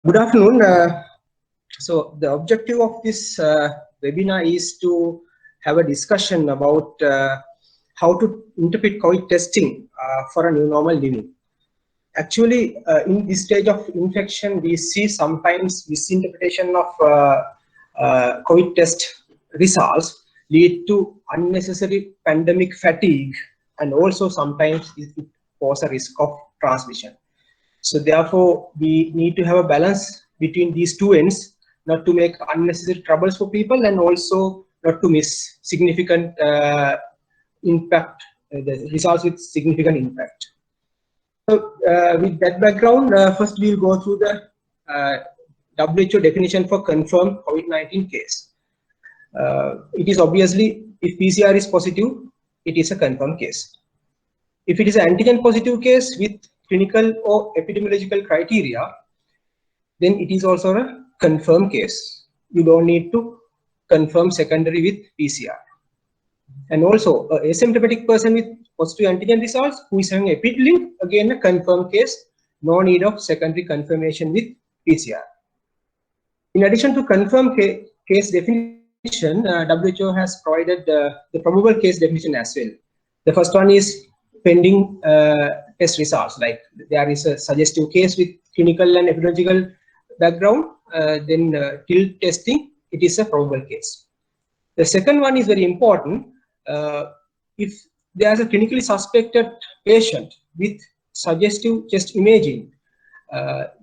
Good afternoon. So the objective of this webinar is to have a discussion about how to interpret COVID testing for a new normal living. Actually, in this stage of infection, we see sometimes misinterpretation of COVID test results lead to unnecessary pandemic fatigue, and also sometimes it pose a risk of transmission. So therefore, we need to have a balance between these two ends, not to make unnecessary troubles for people, and also not to miss significant impact, the results with significant impact. So with that background, first we'll go through the WHO definition for confirmed COVID-19 case. It is obviously, if PCR is positive, it is a confirmed case. If it is an antigen positive case with clinical or epidemiological criteria, then it is also a confirmed case. You don't need to confirm secondary with PCR. And also, an asymptomatic person with positive antigen results who is having epidemic, again a confirmed case, no need of secondary confirmation with PCR. In addition to confirmed case definition, WHO has provided the probable case definition as well. The first one is pending test results, like there is a suggestive case with clinical and epidemiological background, then till testing, it is a probable case. The second one is very important. If there is a clinically suspected patient with suggestive chest imaging,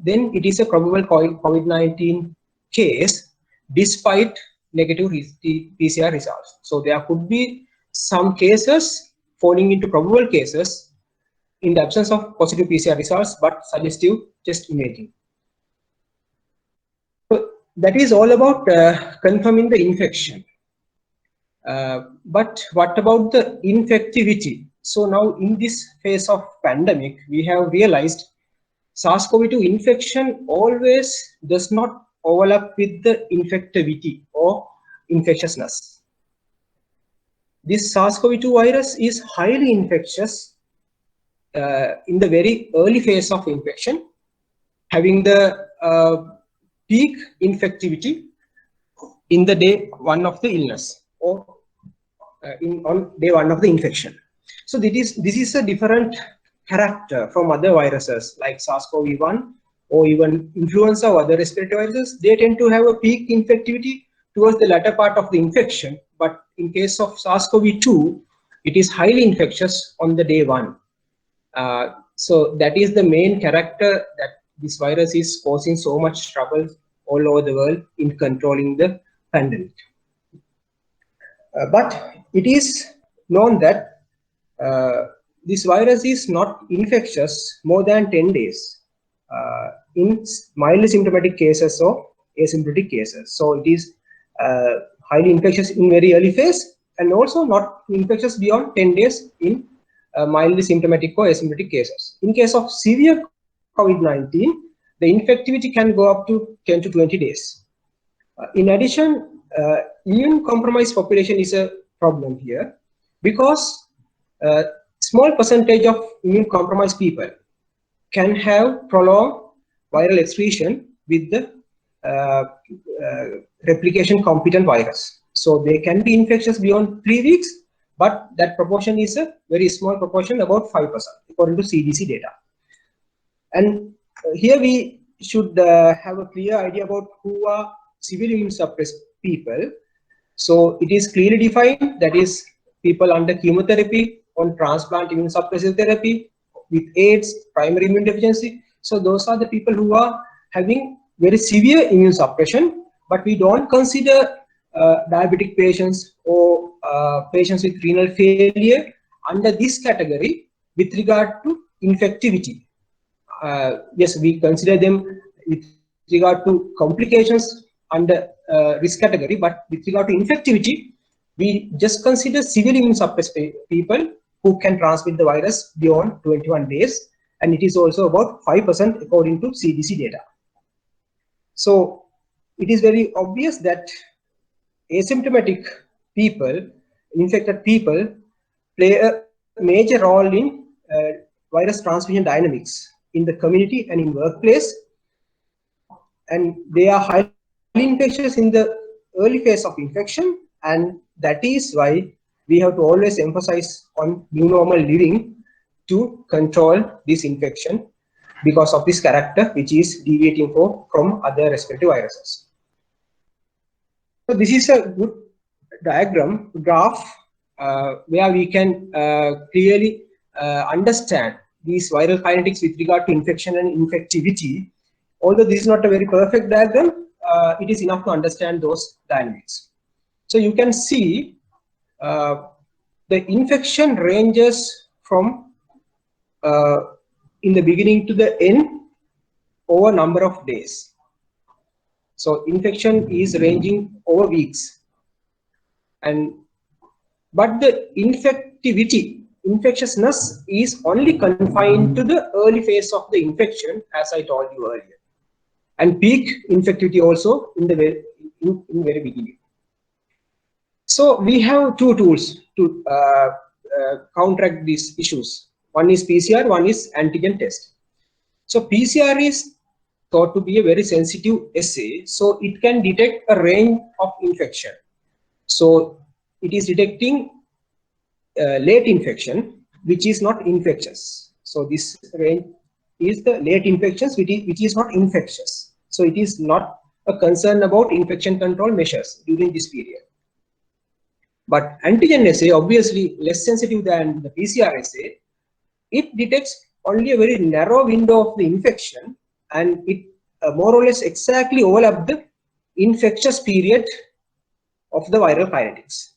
then it is a probable COVID-19 case despite negative PCR results. So there could be some cases falling into probable cases in the absence of positive PCR results but suggestive chest imaging. So that is all about confirming the infection. But what about the infectivity? So now in this phase of pandemic, we have realized SARS-CoV-2 infection always does not overlap with the infectivity or infectiousness. This SARS-CoV-2 virus is highly infectious in the very early phase of infection, having the peak infectivity in the day one of the illness or on day one of the infection. So this is a different character from other viruses like SARS-CoV-1 or even influenza or other respiratory viruses. They tend to have a peak infectivity towards the latter part of the infection, but in case of SARS-CoV-2, it is highly infectious on the day one. So that is the main character, that this virus is causing so much trouble all over the world in controlling the pandemic. But it is known that this virus is not infectious more than 10 days in mildly symptomatic cases or asymptomatic cases. So it is highly infectious in very early phase and also not infectious beyond 10 days in mildly symptomatic or asymptomatic cases. In case of severe COVID-19, the infectivity can go up to 10 to 20 days. In addition, immune compromised population is a problem here because small percentage of immune compromised people can have prolonged viral excretion with the replication competent virus. So they can be infectious beyond 3 weeks, but that proportion is a very small proportion, about 5% according to CDC data. And here we should have a clear idea about who are severely immune suppressed people. So it is clearly defined, that is people under chemotherapy, on transplant immune suppressive therapy, with AIDS, primary immune deficiency. So those are the people who are having very severe immune suppression, but we don't consider diabetic patients or patients with renal failure under this category with regard to infectivity. Yes, we consider them with regard to complications under risk category, but with regard to infectivity, we just consider severely immune suppressed people who can transmit the virus beyond 21 days, and it is also about 5% according to CDC data. So it is very obvious that asymptomatic people, infected people, play a major role in virus transmission dynamics in the community and in workplace. and they are highly infectious in the early phase of infection, and that is why we have to always emphasize on new normal living to control this infection because of this character which is deviating from other respiratory viruses. So this is a good graph where we can clearly understand these viral kinetics with regard to infection and infectivity. Although this is not a very perfect diagram, it is enough to understand those dynamics. So you can see the infection ranges from in the beginning to the end over number of days. So infection is ranging over weeks, but the infectiousness is only confined to the early phase of the infection, as I told you earlier, and peak infectivity also in the very beginning. So we have two tools to counteract these issues. One is PCR, one is antigen test. So PCR is thought to be a very sensitive assay, so it can detect a range of infection. So it is detecting late infection, which is not infectious. So this range is the late infections, which is not infectious. So it is not a concern about infection control measures during this period. But antigen assay, obviously less sensitive than the PCR assay, it detects only a very narrow window of the infection, and it more or less exactly overlaps the infectious period of the viral kinetics.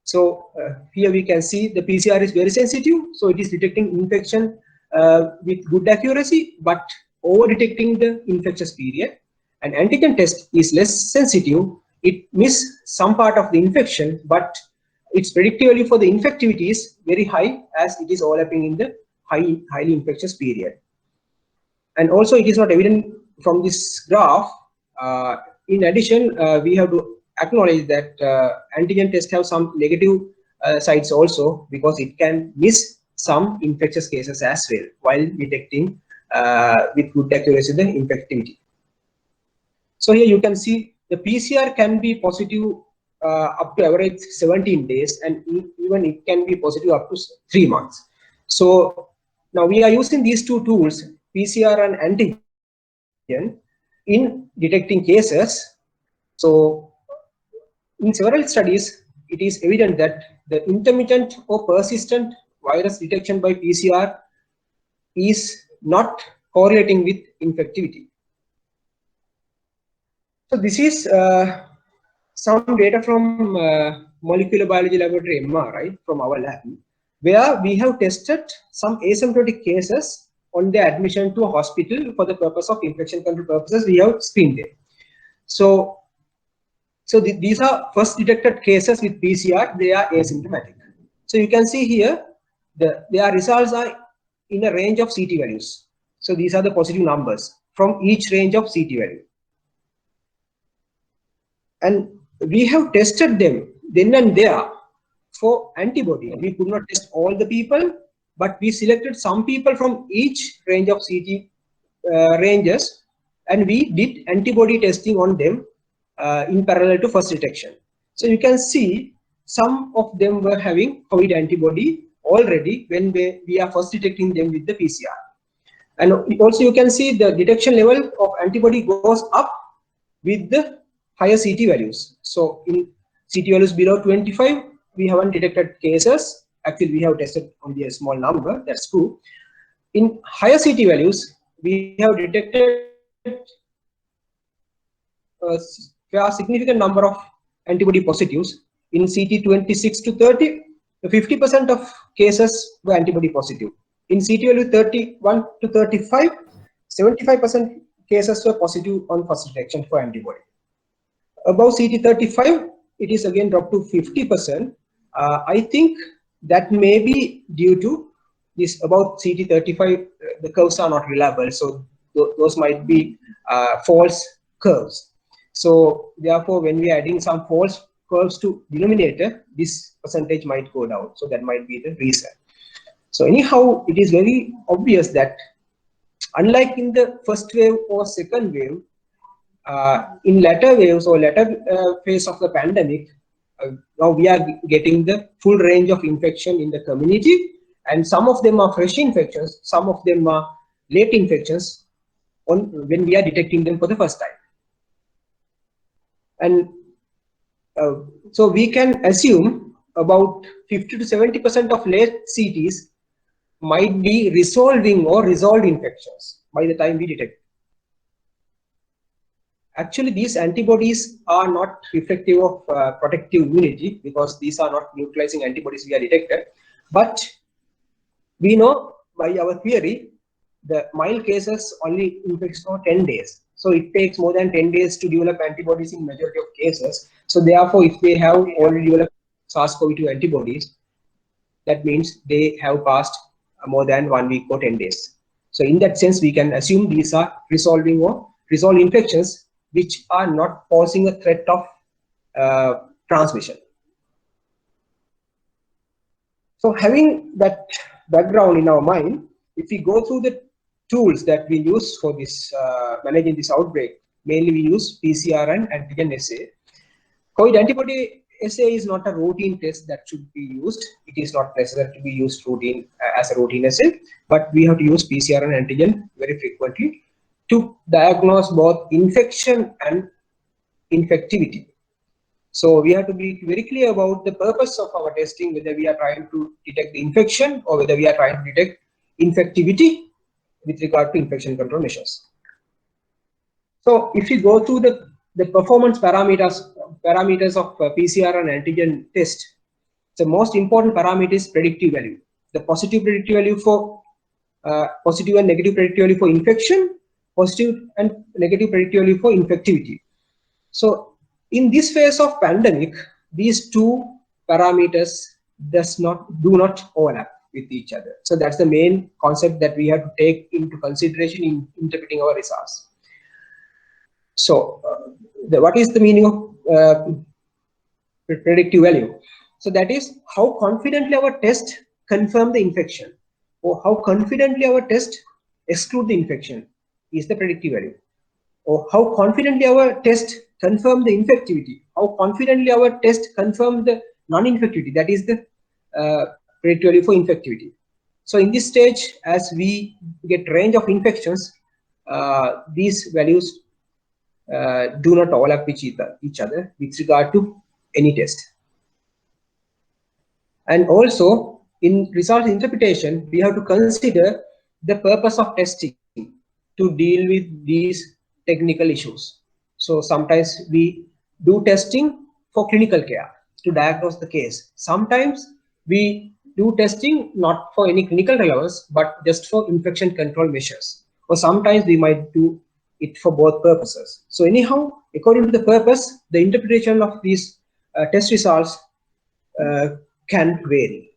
So here we can see the PCR is very sensitive, so it is detecting infection with good accuracy, but over detecting the infectious period. And antigen test is less sensitive, it misses some part of the infection, but its predictive for the infectivity is very high, as it is overlapping in the highly infectious period. And also it is not evident from this graph. In addition, we have to acknowledge that antigen tests have some negative sides also, because it can miss some infectious cases as well while detecting with good accuracy the infectivity. So here you can see the PCR can be positive up to average 17 days, and even it can be positive up to 3 months. So now we are using these two tools, PCR and antigen, in detecting cases. So in several studies, it is evident that the intermittent or persistent virus detection by PCR is not correlating with infectivity. So this is some data from molecular biology laboratory MRI from our lab, where we have tested some asymptomatic cases on their admission to a hospital for the purpose of infection control purposes. We have screened them. So these are first detected cases with PCR. They are asymptomatic. So you can see here their results are in a range of CT values. So these are the positive numbers from each range of CT value. And we have tested them then and there for antibody. We could not test all the people, but we selected some people from each range of CT ranges, and we did antibody testing on them in parallel to first detection. So you can see some of them were having COVID antibody already when we are first detecting them with the PCR. And also you can see the detection level of antibody goes up with the higher CT values. So in CT values below 25, we haven't detected cases. Actually, we have tested only a small number, that's true. In higher CT values, we have detected a significant number of antibody positives. In CT 26 to 30, 50% of cases were antibody positive. In CT value 31 to 35, 75% cases were positive on first detection for antibody. Above CT 35, it is again dropped to 50%. I think that may be due to this. About CT 35, the curves are not reliable, so those might be false curves. So therefore, when we are adding some false curves to denominator, this percentage might go down. So that might be the reason. So anyhow, it is very obvious that Unlike in the first wave or second wave, in latter waves or latter phase of the pandemic, now we are getting the full range of infection in the community, and some of them are fresh infections, some of them are late infections when we are detecting them for the first time. And so we can assume about 50 to 70% of late CTs might be resolving or resolved infections by the time we detect. Actually, these antibodies are not reflective of protective immunity, because these are not neutralizing antibodies we are detected. But we know by our theory, the mild cases only infects for 10 days. So it takes more than 10 days to develop antibodies in majority of cases. So therefore, if they have already developed SARS-CoV-2 antibodies, that means they have passed more than 1 week or 10 days. So in that sense, we can assume these are resolving or resolved infections which are not posing a threat of transmission. So having that background in our mind, if we go through the tools that we use for this managing this outbreak, mainly we use PCR and antigen assay. COVID antibody assay is not a routine test that should be used. It is not necessary to be used routine as a routine assay, but we have to use PCR and antigen very frequently to diagnose both infection and infectivity. So we have to be very clear about the purpose of our testing, whether we are trying to detect the infection or whether we are trying to detect infectivity with regard to infection control measures. So if you go through the performance parameters of PCR and antigen test, the most important parameter is predictive value. The positive predictive value for positive and negative predictive value for infection, positive and negative predictive value for infectivity. So in this phase of pandemic, these two parameters do not overlap with each other. So that's the main concept that we have to take into consideration in interpreting our results. So what is the meaning of predictive value? So that is how confidently our test confirm the infection, or how confidently our test exclude the infection is the predictive value, or how confidently our test confirm the infectivity, how confidently our test confirm the non-infectivity, that is the predictive value for infectivity. So in this stage, as we get range of infections, these values do not overlap with each other with regard to any test. And also in result interpretation, we have to consider the purpose of testing to deal with these technical issues. So sometimes we do testing for clinical care to diagnose the case. Sometimes we do testing not for any clinical relevance, but just for infection control measures. Or sometimes we might do it for both purposes. So anyhow, according to the purpose, the interpretation of these test results can vary.